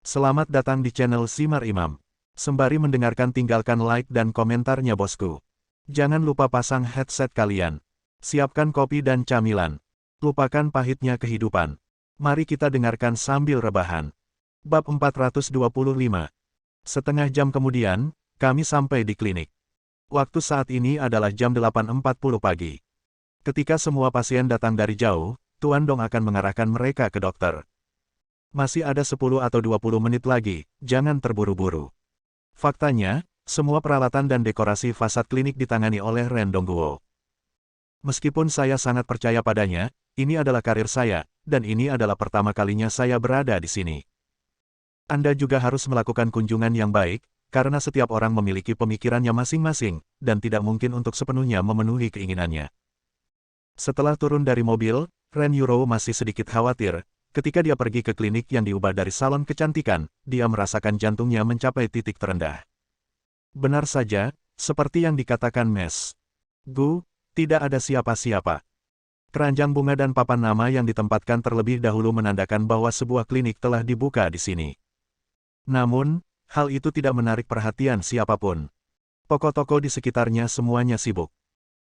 Selamat datang di channel Simar Imam. Sembari mendengarkan tinggalkan like dan komentarnya bosku. Jangan lupa pasang headset kalian. Siapkan kopi dan camilan. Lupakan pahitnya kehidupan. Mari kita dengarkan sambil rebahan. Bab 425. Setengah jam kemudian, kami sampai di klinik. Waktu saat ini adalah jam 8.40 pagi. Ketika semua pasien datang dari jauh, Tuan Dong akan mengarahkan mereka ke dokter. Masih ada 10 atau 20 menit lagi, jangan terburu-buru. Faktanya, semua peralatan dan dekorasi fasad klinik ditangani oleh Ren Dongguo. Meskipun saya sangat percaya padanya, ini adalah karir saya, dan ini adalah pertama kalinya saya berada di sini. Anda juga harus melakukan kunjungan yang baik, karena setiap orang memiliki pemikirannya masing-masing, dan tidak mungkin untuk sepenuhnya memenuhi keinginannya. Setelah turun dari mobil, Ren Yuro masih sedikit khawatir. Ketika dia pergi ke klinik yang diubah dari salon kecantikan, dia merasakan jantungnya mencapai titik terendah. Benar saja, seperti yang dikatakan Mes Gu, tidak ada siapa-siapa. Keranjang bunga dan papan nama yang ditempatkan terlebih dahulu menandakan bahwa sebuah klinik telah dibuka di sini. Namun, hal itu tidak menarik perhatian siapapun. Toko-toko di sekitarnya semuanya sibuk.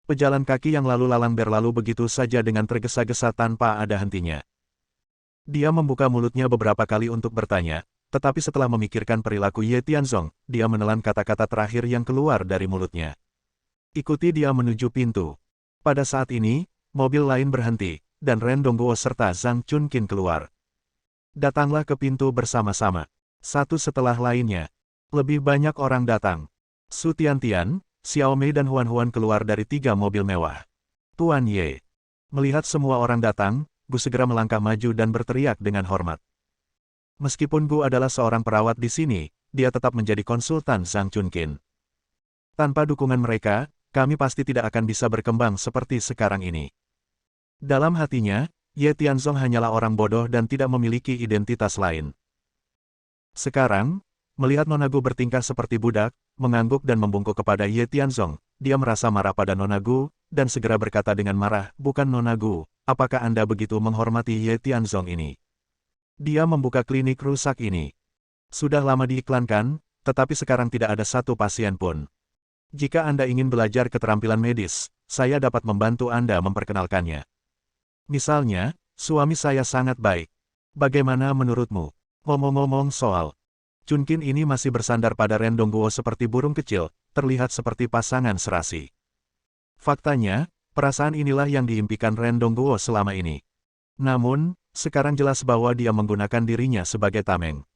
Pejalan kaki yang lalu lalang berlalu begitu saja dengan tergesa-gesa tanpa ada hentinya. Dia membuka mulutnya beberapa kali untuk bertanya, tetapi setelah memikirkan perilaku Ye Tianzong, dia menelan kata-kata terakhir yang keluar dari mulutnya. Ikuti dia menuju pintu. Pada saat ini, mobil lain berhenti, dan Ren Dongguo serta Zhang Chunqin keluar. Datanglah ke pintu bersama-sama. Satu setelah lainnya. Lebih banyak orang datang. Su Tiantian, Xiao Mei dan Huan Huan keluar dari 3 mobil mewah. Tuan Ye. Melihat semua orang datang, Gu segera melangkah maju dan berteriak dengan hormat. Meskipun Gu adalah seorang perawat di sini, dia tetap menjadi konsultan Zhang Chunqin. Tanpa dukungan mereka, kami pasti tidak akan bisa berkembang seperti sekarang ini. Dalam hatinya, Ye Tianzong hanyalah orang bodoh dan tidak memiliki identitas lain. Sekarang, melihat Nona Gu bertingkah seperti budak, mengangguk dan membungkuk kepada Ye Tianzong, dia merasa marah pada Nona Gu, dan segera berkata dengan marah, "Bukan Nona Gu, apakah Anda begitu menghormati Ye Tianzong ini? Dia membuka klinik rusak ini. Sudah lama diiklankan, tetapi sekarang tidak ada satu pasien pun. Jika Anda ingin belajar keterampilan medis, saya dapat membantu Anda memperkenalkannya. Misalnya, suami saya sangat baik. Bagaimana menurutmu?" Ngomong-ngomong soal Chunqin ini masih bersandar pada Ren Dongguo seperti burung kecil, terlihat seperti pasangan serasi. Faktanya, perasaan inilah yang diimpikan Ren Dongguo selama ini. Namun, sekarang jelas bahwa dia menggunakan dirinya sebagai tameng.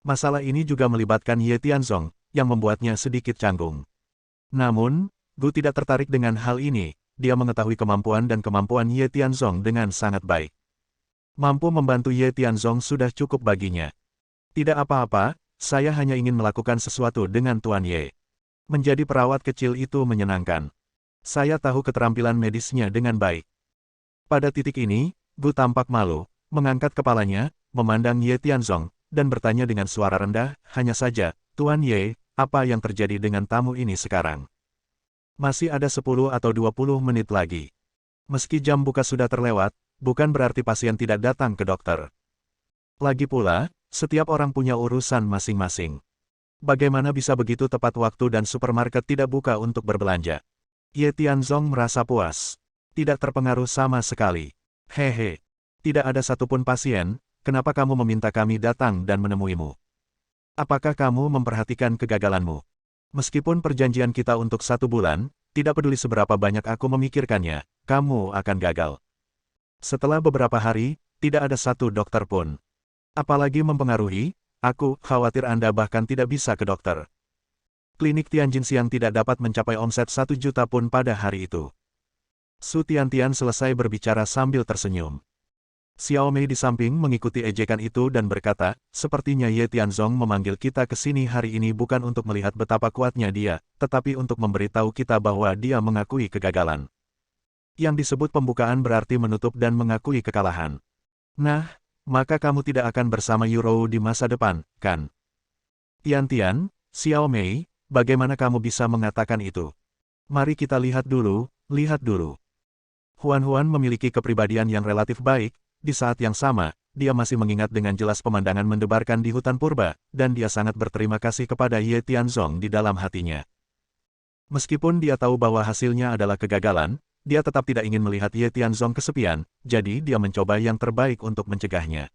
Masalah ini juga melibatkan Ye Tianzong, yang membuatnya sedikit canggung. Namun, Gu tidak tertarik dengan hal ini, dia mengetahui kemampuan dan kemampuan Ye Tianzong dengan sangat baik. Mampu membantu Ye Tianzong sudah cukup baginya. Tidak apa-apa, saya hanya ingin melakukan sesuatu dengan Tuan Ye. Menjadi perawat kecil itu menyenangkan. Saya tahu keterampilan medisnya dengan baik. Pada titik ini, Gu tampak malu, mengangkat kepalanya, memandang Ye Tianzong, dan bertanya dengan suara rendah, "Hanya saja, Tuan Ye, apa yang terjadi dengan tamu ini sekarang?" Masih ada 10 atau 20 menit lagi. Meski jam buka sudah terlewat, bukan berarti pasien tidak datang ke dokter. Lagi pula, setiap orang punya urusan masing-masing. Bagaimana bisa begitu tepat waktu dan supermarket tidak buka untuk berbelanja? Ye Tianzong merasa puas. Tidak terpengaruh sama sekali. "Hehe. Tidak ada satupun pasien, kenapa kamu meminta kami datang dan menemuimu? Apakah kamu memperhatikan kegagalanmu? Meskipun perjanjian kita untuk 1 bulan, tidak peduli seberapa banyak aku memikirkannya, kamu akan gagal." Setelah beberapa hari, tidak ada satu dokter pun. Apalagi mempengaruhi, aku khawatir Anda bahkan tidak bisa ke dokter. Klinik Tianjin Siang tidak dapat mencapai omset 1 juta pun pada hari itu. Su Tiantian selesai berbicara sambil tersenyum. Xiao Mei di samping mengikuti ejekan itu dan berkata, "Sepertinya Ye Tianzong memanggil kita ke sini hari ini bukan untuk melihat betapa kuatnya dia, tetapi untuk memberitahu kita bahwa dia mengakui kegagalan. Yang disebut pembukaan berarti menutup dan mengakui kekalahan. Nah, maka kamu tidak akan bersama Yuro di masa depan, kan?" "Tiantian, Xiao Mei, bagaimana kamu bisa mengatakan itu? Mari kita lihat dulu, lihat dulu." Huan Huan memiliki kepribadian yang relatif baik, Di saat yang sama, dia masih mengingat dengan jelas pemandangan mendebarkan di hutan purba, dan dia sangat berterima kasih kepada Ye Tianzong di dalam hatinya. Meskipun dia tahu bahwa hasilnya adalah kegagalan, dia tetap tidak ingin melihat Ye Tianzong kesepian, jadi dia mencoba yang terbaik untuk mencegahnya.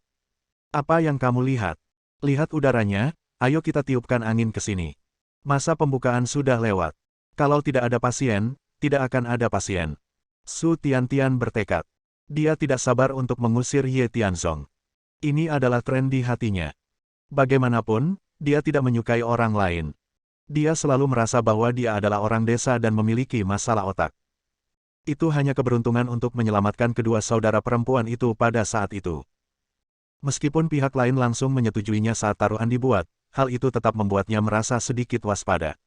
Apa yang kamu lihat? Lihat udaranya, ayo kita tiupkan angin ke sini. Masa pembukaan sudah lewat. Kalau tidak ada pasien, tidak akan ada pasien. Su Tiantian bertekad. Dia tidak sabar untuk mengusir Ye Tianzong. Ini adalah tren di hatinya. Bagaimanapun, dia tidak menyukai orang lain. Dia selalu merasa bahwa dia adalah orang desa dan memiliki masalah otak. Itu hanya keberuntungan untuk menyelamatkan kedua saudara perempuan itu pada saat itu. Meskipun pihak lain langsung menyetujuinya saat taruhan dibuat, hal itu tetap membuatnya merasa sedikit waspada.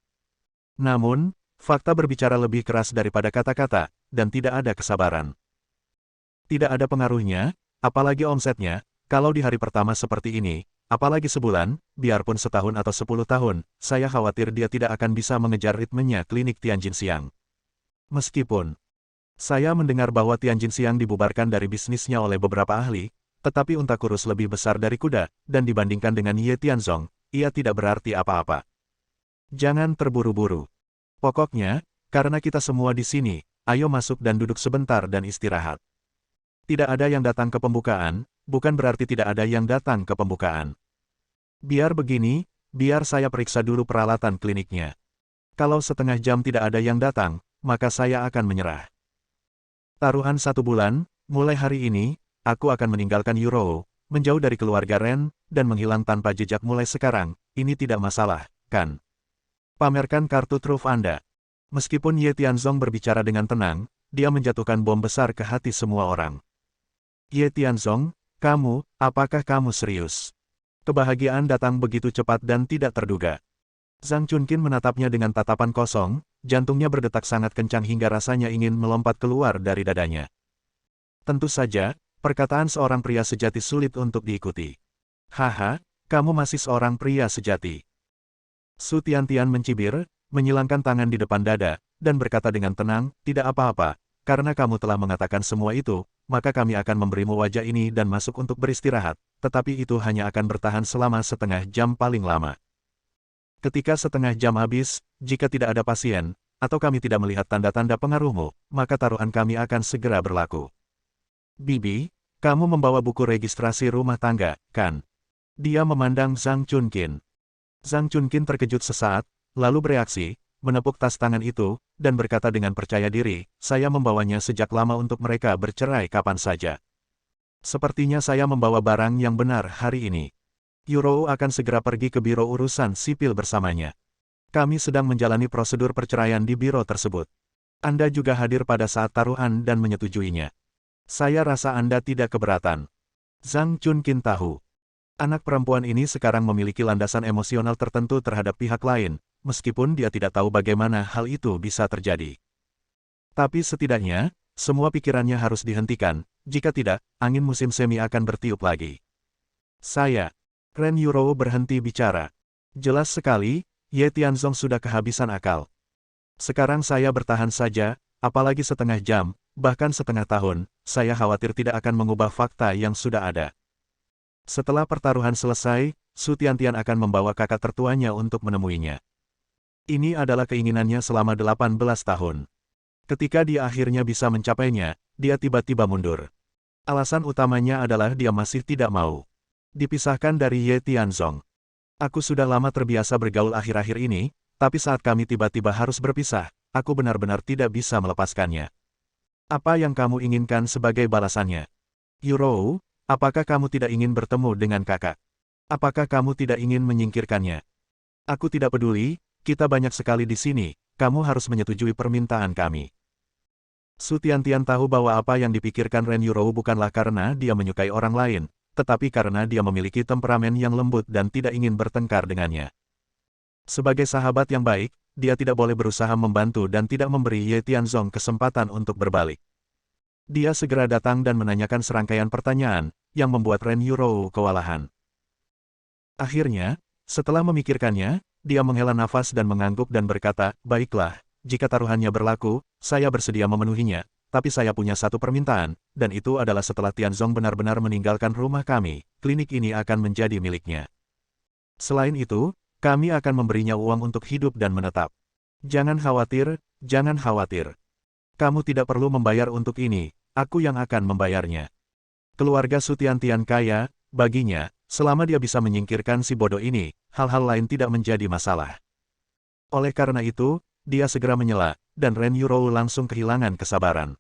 Namun, fakta berbicara lebih keras daripada kata-kata, dan tidak ada kesabaran. Tidak ada pengaruhnya, apalagi omsetnya, kalau di hari pertama seperti ini, apalagi sebulan, biarpun setahun atau 10 tahun, saya khawatir dia tidak akan bisa mengejar ritmenya klinik Tianjin Siang. Meskipun saya mendengar bahwa Tianjin Siang dibubarkan dari bisnisnya oleh beberapa ahli, tetapi unta kurus lebih besar dari kuda, dan dibandingkan dengan Ye Tianzong, ia tidak berarti apa-apa. Jangan terburu-buru. Pokoknya, karena kita semua di sini, ayo masuk dan duduk sebentar dan istirahat. Tidak ada yang datang ke pembukaan, bukan berarti tidak ada yang datang ke pembukaan. Biar begini, biar saya periksa dulu peralatan kliniknya. Kalau setengah jam tidak ada yang datang, maka saya akan menyerah. Taruhan 1 bulan, mulai hari ini, aku akan meninggalkan Euro, menjauh dari keluarga Ren, dan menghilang tanpa jejak mulai sekarang, ini tidak masalah, kan? Pamerkan kartu truf Anda. Meskipun Ye Tianzong berbicara dengan tenang, dia menjatuhkan bom besar ke hati semua orang. Ye Tianzong, apakah kamu serius? Kebahagiaan datang begitu cepat dan tidak terduga. Zhang Chunqin menatapnya dengan tatapan kosong, jantungnya berdetak sangat kencang hingga rasanya ingin melompat keluar dari dadanya. Tentu saja, perkataan seorang pria sejati sulit untuk diikuti. Haha, kamu masih seorang pria sejati. Su Tiantian mencibir, menyilangkan tangan di depan dada, dan berkata dengan tenang, tidak apa-apa, karena kamu telah mengatakan semua itu, maka kami akan memberimu wajah ini dan masuk untuk beristirahat, tetapi itu hanya akan bertahan selama setengah jam paling lama. Ketika setengah jam habis, jika tidak ada pasien, atau kami tidak melihat tanda-tanda pengaruhmu, maka taruhan kami akan segera berlaku. Bibi, kamu membawa buku registrasi rumah tangga, kan? Dia memandang Zhang Chunqin. Zhang Chunqin terkejut sesaat, lalu bereaksi, menepuk tas tangan itu, dan berkata dengan percaya diri, saya membawanya sejak lama untuk mereka bercerai kapan saja. Sepertinya saya membawa barang yang benar hari ini. Euro akan segera pergi ke biro urusan sipil bersamanya. Kami sedang menjalani prosedur perceraian di biro tersebut. Anda juga hadir pada saat taruhan dan menyetujuinya. Saya rasa Anda tidak keberatan. Zhang Chunqin tahu. Anak perempuan ini sekarang memiliki landasan emosional tertentu terhadap pihak lain, meskipun dia tidak tahu bagaimana hal itu bisa terjadi. Tapi setidaknya, semua pikirannya harus dihentikan, jika tidak, angin musim semi akan bertiup lagi. Ren Yuro berhenti bicara. Jelas sekali, Ye Tianzong sudah kehabisan akal. Sekarang saya bertahan saja, apalagi setengah jam, bahkan setengah tahun, saya khawatir tidak akan mengubah fakta yang sudah ada. Setelah pertaruhan selesai, Su Tiantian akan membawa kakak tertuanya untuk menemuinya. Ini adalah keinginannya selama 18 tahun. Ketika dia akhirnya bisa mencapainya, dia tiba-tiba mundur. Alasan utamanya adalah dia masih tidak mau dipisahkan dari Ye Tianzong. Aku sudah lama terbiasa bergaul akhir-akhir ini, tapi saat kami tiba-tiba harus berpisah, aku benar-benar tidak bisa melepaskannya. Apa yang kamu inginkan sebagai balasannya? Yuro, apakah kamu tidak ingin bertemu dengan kakak? Apakah kamu tidak ingin menyingkirkannya? Aku tidak peduli, kita banyak sekali di sini, kamu harus menyetujui permintaan kami. Su Tiantian tahu bahwa apa yang dipikirkan Ren Yuro bukanlah karena dia menyukai orang lain, tetapi karena dia memiliki temperamen yang lembut dan tidak ingin bertengkar dengannya. Sebagai sahabat yang baik, dia tidak boleh berusaha membantu dan tidak memberi Ye Tianzong kesempatan untuk berbalik. Dia segera datang dan menanyakan serangkaian pertanyaan, yang membuat Ren Yuro kewalahan. Akhirnya, setelah memikirkannya, dia menghela nafas dan mengangguk dan berkata, baiklah, jika taruhannya berlaku, saya bersedia memenuhinya, tapi saya punya satu permintaan, dan itu adalah setelah Tianzong benar-benar meninggalkan rumah kami, klinik ini akan menjadi miliknya. Selain itu, kami akan memberinya uang untuk hidup dan menetap. Jangan khawatir, jangan khawatir. Kamu tidak perlu membayar untuk ini, aku yang akan membayarnya. Keluarga Su Tiantian kaya, baginya, selama dia bisa menyingkirkan si bodoh ini, hal-hal lain tidak menjadi masalah. Oleh karena itu, dia segera menyela, dan Ren Yurou langsung kehilangan kesabaran.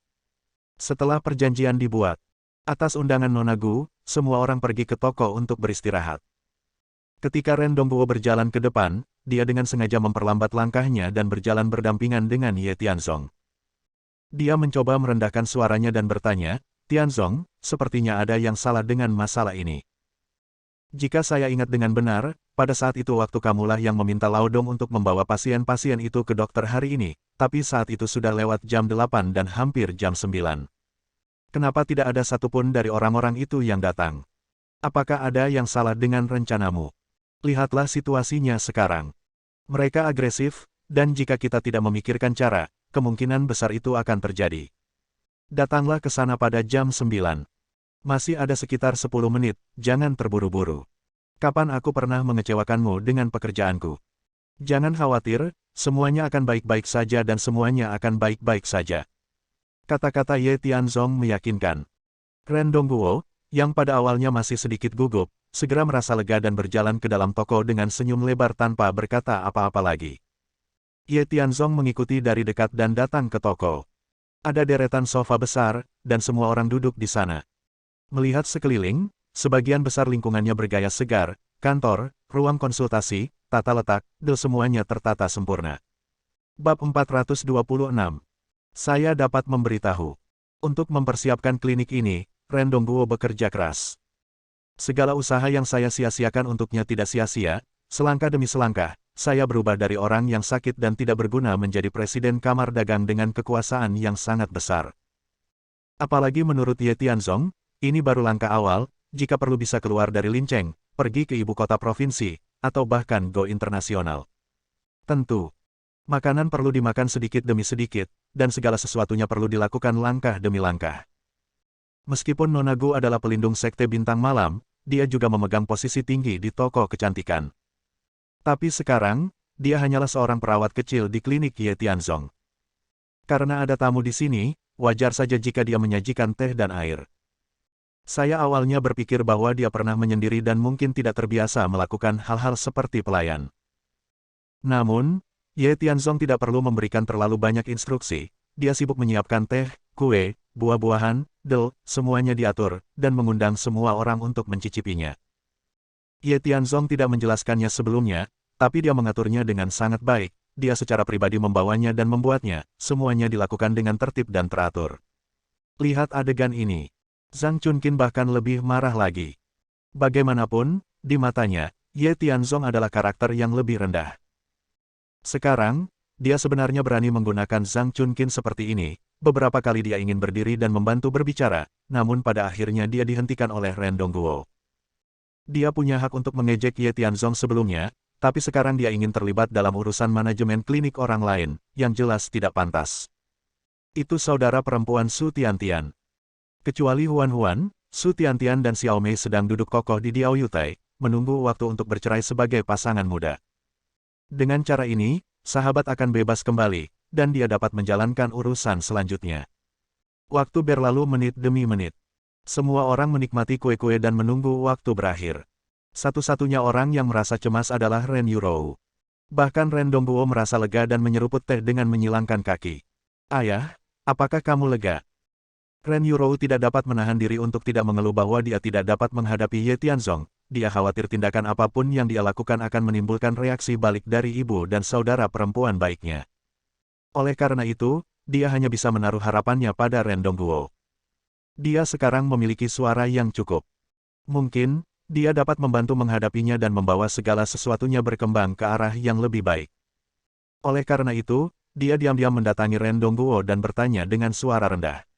Setelah perjanjian dibuat, atas undangan Nona Gu, semua orang pergi ke toko untuk beristirahat. Ketika Ren Dongguo berjalan ke depan, dia dengan sengaja memperlambat langkahnya dan berjalan berdampingan dengan Ye Tianzong. Dia mencoba merendahkan suaranya dan bertanya, Tianzong, sepertinya ada yang salah dengan masalah ini. Jika saya ingat dengan benar, pada saat itu waktu kamulah yang meminta Laodong untuk membawa pasien-pasien itu ke dokter hari ini, tapi saat itu sudah lewat jam 8 dan hampir jam 9. Kenapa tidak ada satupun dari orang-orang itu yang datang? Apakah ada yang salah dengan rencanamu? Lihatlah situasinya sekarang. Mereka agresif, dan jika kita tidak memikirkan cara, kemungkinan besar itu akan terjadi. Datanglah ke sana pada jam 9. Masih ada sekitar 10 menit, jangan terburu-buru. Kapan aku pernah mengecewakanmu dengan pekerjaanku? Jangan khawatir, semuanya akan baik-baik saja dan semuanya akan baik-baik saja. Kata-kata Ye Tianzong meyakinkan. Ren Dongguo, yang pada awalnya masih sedikit gugup, segera merasa lega dan berjalan ke dalam toko dengan senyum lebar tanpa berkata apa-apa lagi. Ye Tianzong mengikuti dari dekat dan datang ke toko. Ada deretan sofa besar, dan semua orang duduk di sana. Melihat sekeliling, sebagian besar lingkungannya bergaya segar, kantor, ruang konsultasi, tata letak, dan semuanya tertata sempurna. Bab 426. Saya dapat memberitahu. Untuk mempersiapkan klinik ini, Ren Dongguo bekerja keras. Segala usaha yang saya sia-siakan untuknya tidak sia-sia, selangkah demi selangkah, saya berubah dari orang yang sakit dan tidak berguna menjadi presiden kamar dagang dengan kekuasaan yang sangat besar. Apalagi menurut Ye Tianzong, ini baru langkah awal, jika perlu bisa keluar dari Linceng, pergi ke ibu kota provinsi, atau bahkan go internasional. Tentu, makanan perlu dimakan sedikit demi sedikit, dan segala sesuatunya perlu dilakukan langkah demi langkah. Meskipun Nona Gu adalah pelindung sekte bintang malam, dia juga memegang posisi tinggi di toko kecantikan. Tapi sekarang, dia hanyalah seorang perawat kecil di klinik Ye Tianzong. Karena ada tamu di sini, wajar saja jika dia menyajikan teh dan air. Saya awalnya berpikir bahwa dia pernah menyendiri dan mungkin tidak terbiasa melakukan hal-hal seperti pelayan. Namun, Ye Tianzong tidak perlu memberikan terlalu banyak instruksi, dia sibuk menyiapkan teh, kue, buah-buahan, semuanya diatur, dan mengundang semua orang untuk mencicipinya. Ye Tianzong tidak menjelaskannya sebelumnya, tapi dia mengaturnya dengan sangat baik, dia secara pribadi membawanya dan membuatnya, semuanya dilakukan dengan tertib dan teratur. Lihat adegan ini. Zhang Chunqin bahkan lebih marah lagi. Bagaimanapun, di matanya, Ye Tianzong adalah karakter yang lebih rendah. Sekarang, dia sebenarnya berani menggunakan Zhang Chunqin seperti ini, beberapa kali dia ingin berdiri dan membantu berbicara, namun pada akhirnya dia dihentikan oleh Ren Dongguo. Dia punya hak untuk mengejek Ye Tianzong sebelumnya, tapi sekarang dia ingin terlibat dalam urusan manajemen klinik orang lain, yang jelas tidak pantas. Itu saudara perempuan Su Tiantian. Kecuali Huan, Su Tiantian dan Xiao Mei sedang duduk kokoh di Diaoyutai, menunggu waktu untuk bercerai sebagai pasangan muda. Dengan cara ini, sahabat akan bebas kembali, dan dia dapat menjalankan urusan selanjutnya. Waktu berlalu menit demi menit. Semua orang menikmati kue-kue dan menunggu waktu berakhir. Satu-satunya orang yang merasa cemas adalah Ren Yurou. Bahkan Ren Dongguo merasa lega dan menyeruput teh dengan menyilangkan kaki. Ayah, apakah kamu lega? Ren Yurou tidak dapat menahan diri untuk tidak mengeluh bahwa dia tidak dapat menghadapi Ye Tianzong. Dia khawatir tindakan apapun yang dia lakukan akan menimbulkan reaksi balik dari ibu dan saudara perempuan baiknya. Oleh karena itu, dia hanya bisa menaruh harapannya pada Ren Dongguo. Dia sekarang memiliki suara yang cukup. Mungkin, dia dapat membantu menghadapinya dan membawa segala sesuatunya berkembang ke arah yang lebih baik. Oleh karena itu, dia diam-diam mendatangi Ren Dongguo dan bertanya dengan suara rendah.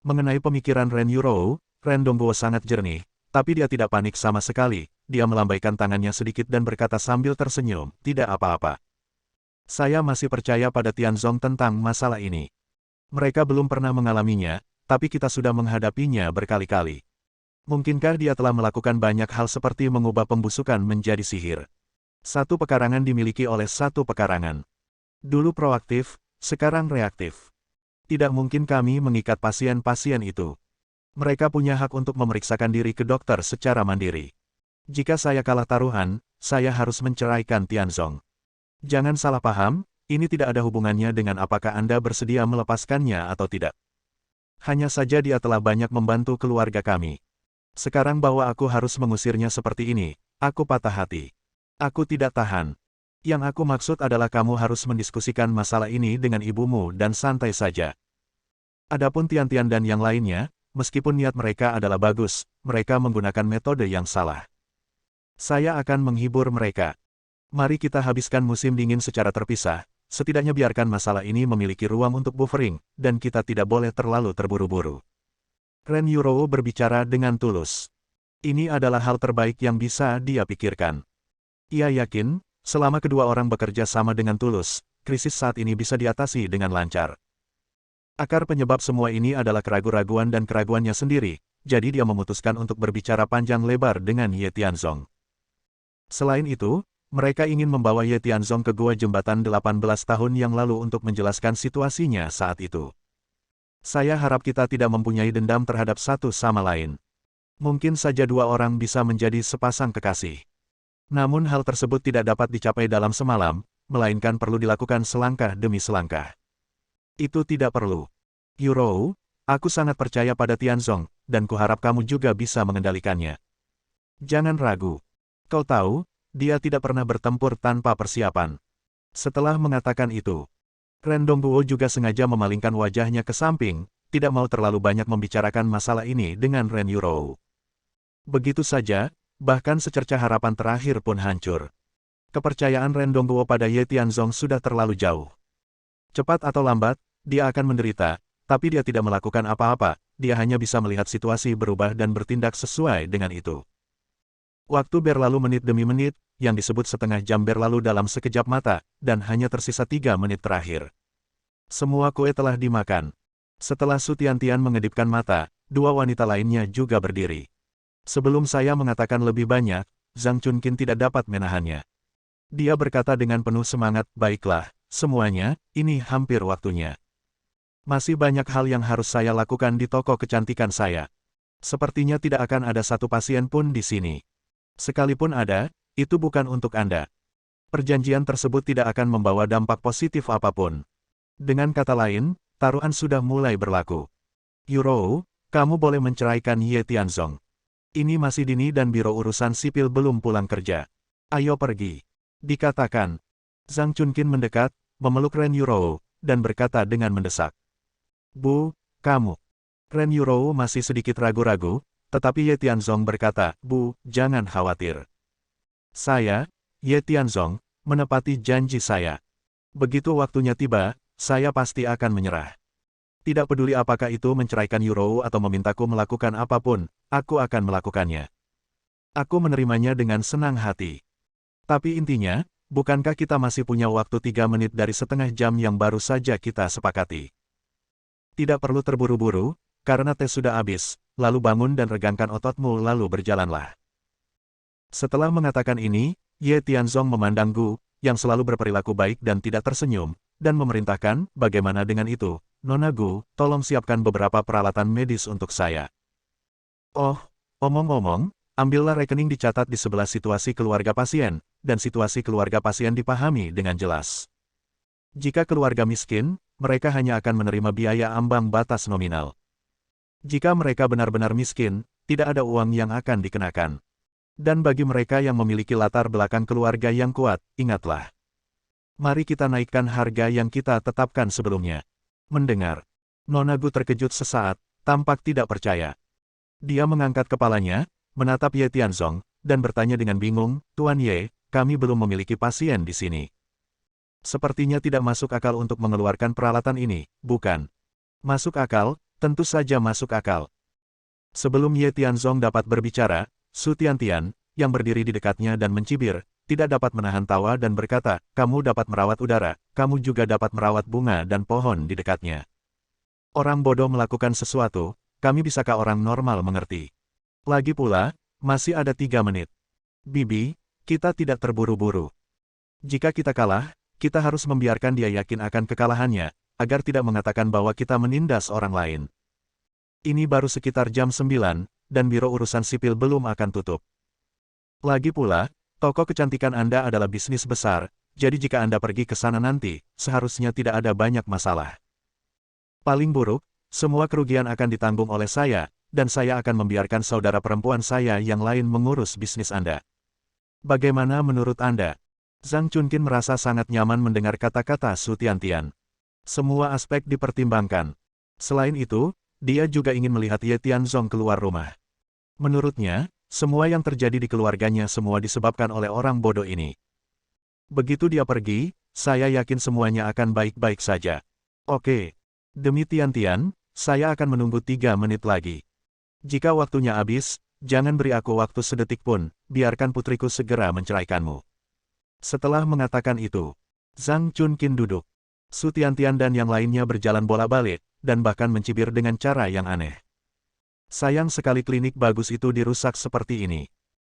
Mengenai pemikiran Ren Yurou, Ren Dongguo sangat jernih, tapi dia tidak panik sama sekali. Dia melambaikan tangannya sedikit dan berkata sambil tersenyum, tidak apa-apa. Saya masih percaya pada Tianzong tentang masalah ini. Mereka belum pernah mengalaminya, tapi kita sudah menghadapinya berkali-kali. Mungkinkah dia telah melakukan banyak hal seperti mengubah pembusukan menjadi sihir? Satu pekarangan dimiliki oleh satu pekarangan. Dulu proaktif, sekarang reaktif. Tidak mungkin kami mengikat pasien-pasien itu. Mereka punya hak untuk memeriksakan diri ke dokter secara mandiri. Jika saya kalah taruhan, saya harus menceraikan Tianzong. Jangan salah paham, ini tidak ada hubungannya dengan apakah Anda bersedia melepaskannya atau tidak. Hanya saja dia telah banyak membantu keluarga kami. Sekarang bahwa aku harus mengusirnya seperti ini, aku patah hati. Aku tidak tahan. Yang aku maksud adalah kamu harus mendiskusikan masalah ini dengan ibumu dan santai saja. Adapun Tian-Tian dan yang lainnya, meskipun niat mereka adalah bagus, mereka menggunakan metode yang salah. Saya akan menghibur mereka. Mari kita habiskan musim dingin secara terpisah, setidaknya biarkan masalah ini memiliki ruang untuk buffering, dan kita tidak boleh terlalu terburu-buru. Ren Yurou berbicara dengan tulus. Ini adalah hal terbaik yang bisa dia pikirkan. Ia yakin, selama kedua orang bekerja sama dengan tulus, krisis saat ini bisa diatasi dengan lancar. Akar penyebab semua ini adalah keraguan-raguan dan keraguannya sendiri, jadi dia memutuskan untuk berbicara panjang lebar dengan Ye Tianzong. Selain itu, mereka ingin membawa Ye Tianzong ke Gua Jembatan 18 tahun yang lalu untuk menjelaskan situasinya saat itu. Saya harap kita tidak mempunyai dendam terhadap satu sama lain. Mungkin saja dua orang bisa menjadi sepasang kekasih. Namun hal tersebut tidak dapat dicapai dalam semalam, melainkan perlu dilakukan selangkah demi selangkah. Itu tidak perlu. Yurou, aku sangat percaya pada Tianzong, dan kuharap kamu juga bisa mengendalikannya. Jangan ragu. Kau tahu, dia tidak pernah bertempur tanpa persiapan. Setelah mengatakan itu, Ren Dongguo juga sengaja memalingkan wajahnya ke samping, tidak mau terlalu banyak membicarakan masalah ini dengan Ren Yurou. Begitu saja, bahkan secercah harapan terakhir pun hancur. Kepercayaan Ren Dongguo pada Ye Tianzong sudah terlalu jauh. Cepat atau lambat, dia akan menderita, tapi dia tidak melakukan apa-apa, dia hanya bisa melihat situasi berubah dan bertindak sesuai dengan itu. Waktu berlalu menit demi menit, yang disebut setengah jam berlalu dalam sekejap mata, dan hanya tersisa 3 menit terakhir. Semua kue telah dimakan. Setelah Su Tian-Tian mengedipkan mata, dua wanita lainnya juga berdiri. Sebelum saya mengatakan lebih banyak, Zhang Chunqin tidak dapat menahannya. Dia berkata dengan penuh semangat, baiklah, semuanya, ini hampir waktunya. Masih banyak hal yang harus saya lakukan di toko kecantikan saya. Sepertinya tidak akan ada satu pasien pun di sini. Sekalipun ada, itu bukan untuk Anda. Perjanjian tersebut tidak akan membawa dampak positif apapun. Dengan kata lain, taruhan sudah mulai berlaku. Yurou, kamu boleh menceraikan Ye Tianzong. Ini masih dini dan Biro Urusan Sipil belum pulang kerja. Ayo pergi. Dikatakan. Zhang Chunqin mendekat, memeluk Ren Yurou, dan berkata dengan mendesak. Bu, kamu. Ren Yurou masih sedikit ragu-ragu, tetapi Ye Tianzong berkata, Bu, jangan khawatir. Saya, Ye Tianzong, menepati janji saya. Begitu waktunya tiba, saya pasti akan menyerah. Tidak peduli apakah itu menceraikan Yurou atau memintaku melakukan apapun, aku akan melakukannya. Aku menerimanya dengan senang hati. Tapi intinya, bukankah kita masih punya waktu 3 menit dari setengah jam yang baru saja kita sepakati? Tidak perlu terburu-buru, karena tes sudah habis, lalu bangun dan regangkan ototmu lalu berjalanlah. Setelah mengatakan ini, Ye Tianzong memandang Gu, yang selalu berperilaku baik dan tidak tersenyum, dan memerintahkan, bagaimana dengan itu, Nona Gu, tolong siapkan beberapa peralatan medis untuk saya. Oh, omong-omong, ambillah rekening dicatat di sebelah situasi keluarga pasien, dan situasi keluarga pasien dipahami dengan jelas. Jika keluarga miskin, mereka hanya akan menerima biaya ambang batas nominal. Jika mereka benar-benar miskin, tidak ada uang yang akan dikenakan. Dan bagi mereka yang memiliki latar belakang keluarga yang kuat, ingatlah. Mari kita naikkan harga yang kita tetapkan sebelumnya. Mendengar. Nona Gu terkejut sesaat, tampak tidak percaya. Dia mengangkat kepalanya, menatap Ye Tianzong, dan bertanya dengan bingung, Tuan Ye, kami belum memiliki pasien di sini. Sepertinya tidak masuk akal untuk mengeluarkan peralatan ini, bukan? Masuk akal, tentu saja masuk akal. Sebelum Ye Tianzong dapat berbicara, Su Tian-Tian, yang berdiri di dekatnya dan mencibir, tidak dapat menahan tawa dan berkata, kamu dapat merawat udara, kamu juga dapat merawat bunga dan pohon di dekatnya. Orang bodoh melakukan sesuatu, bisakah orang normal mengerti? Lagi pula, masih ada 3 menit. Bibi, kita tidak terburu-buru. Jika kita kalah, kita harus membiarkan dia yakin akan kekalahannya, agar tidak mengatakan bahwa kita menindas orang lain. Ini baru sekitar jam 9, dan Biro Urusan Sipil belum akan tutup. Lagi pula, toko kecantikan Anda adalah bisnis besar, jadi jika Anda pergi ke sana nanti, seharusnya tidak ada banyak masalah. Paling buruk, semua kerugian akan ditanggung oleh saya, dan saya akan membiarkan saudara perempuan saya yang lain mengurus bisnis Anda. Bagaimana menurut Anda? Zhang Chunkin merasa sangat nyaman mendengar kata-kata Su Tiantian. Semua aspek dipertimbangkan. Selain itu, dia juga ingin melihat Ye Tianzong keluar rumah. Menurutnya, semua yang terjadi di keluarganya semua disebabkan oleh orang bodoh ini. Begitu dia pergi, saya yakin semuanya akan baik-baik saja. Oke. Demi Tiantian, saya akan menunggu 3 menit lagi. Jika waktunya habis, jangan beri aku waktu sedetik pun, biarkan putriku segera menceraikanmu. Setelah mengatakan itu, Zhang Chunkin duduk. Su Tiantian dan yang lainnya berjalan bolak-balik, dan bahkan mencibir dengan cara yang aneh. Sayang sekali klinik bagus itu dirusak seperti ini.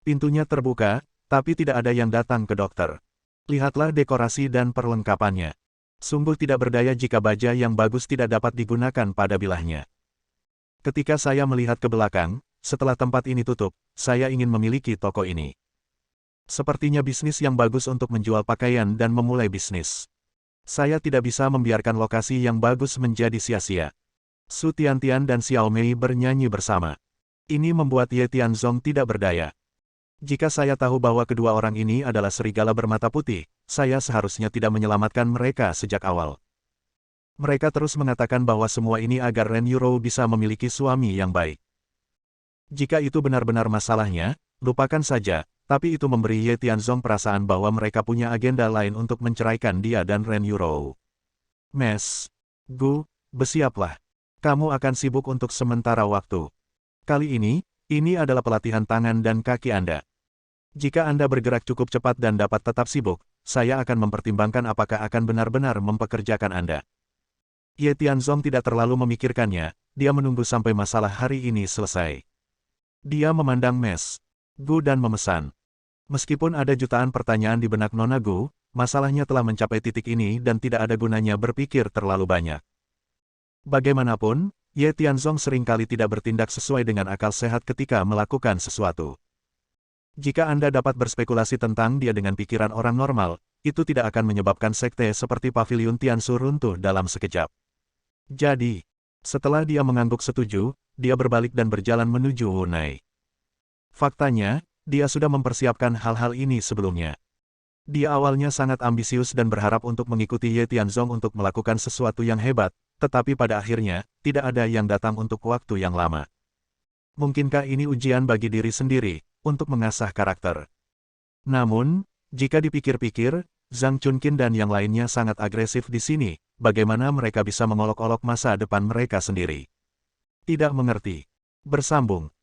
Pintunya terbuka, tapi tidak ada yang datang ke dokter. Lihatlah dekorasi dan perlengkapannya. Sungguh tidak berdaya jika baja yang bagus tidak dapat digunakan pada bilahnya. Ketika saya melihat ke belakang, setelah tempat ini tutup, saya ingin memiliki toko ini. Sepertinya bisnis yang bagus untuk menjual pakaian dan memulai bisnis. Saya tidak bisa membiarkan lokasi yang bagus menjadi sia-sia. Su Tiantian dan Xiao Mei bernyanyi bersama. Ini membuat Ye Tianzong tidak berdaya. Jika saya tahu bahwa kedua orang ini adalah serigala bermata putih, saya seharusnya tidak menyelamatkan mereka sejak awal. Mereka terus mengatakan bahwa semua ini agar Ren Yurou bisa memiliki suami yang baik. Jika itu benar-benar masalahnya, lupakan saja, tapi itu memberi Ye Tianzong perasaan bahwa mereka punya agenda lain untuk menceraikan dia dan Ren Yurou. Mes, Gu, bersiaplah. Kamu akan sibuk untuk sementara waktu. Kali ini adalah pelatihan tangan dan kaki Anda. Jika Anda bergerak cukup cepat dan dapat tetap sibuk, saya akan mempertimbangkan apakah akan benar-benar mempekerjakan Anda. Ye Tianzong tidak terlalu memikirkannya, dia menunggu sampai masalah hari ini selesai. Dia memandang Mes, Gu dan memesan. Meskipun ada jutaan pertanyaan di benak Nona Gu, masalahnya telah mencapai titik ini dan tidak ada gunanya berpikir terlalu banyak. Bagaimanapun, Ye Tianzong seringkali tidak bertindak sesuai dengan akal sehat ketika melakukan sesuatu. Jika Anda dapat berspekulasi tentang dia dengan pikiran orang normal, itu tidak akan menyebabkan sekte seperti Paviliun Tiansu runtuh dalam sekejap. Jadi, setelah dia mengangguk setuju, dia berbalik dan berjalan menuju Wunai. Faktanya, dia sudah mempersiapkan hal-hal ini sebelumnya. Dia awalnya sangat ambisius dan berharap untuk mengikuti Ye Tianzong untuk melakukan sesuatu yang hebat, tetapi pada akhirnya, tidak ada yang datang untuk waktu yang lama. Mungkinkah ini ujian bagi diri sendiri, untuk mengasah karakter? Namun, jika dipikir-pikir, Zhang Chunkin dan yang lainnya sangat agresif di sini, bagaimana mereka bisa mengolok-olok masa depan mereka sendiri? Tidak mengerti. Bersambung.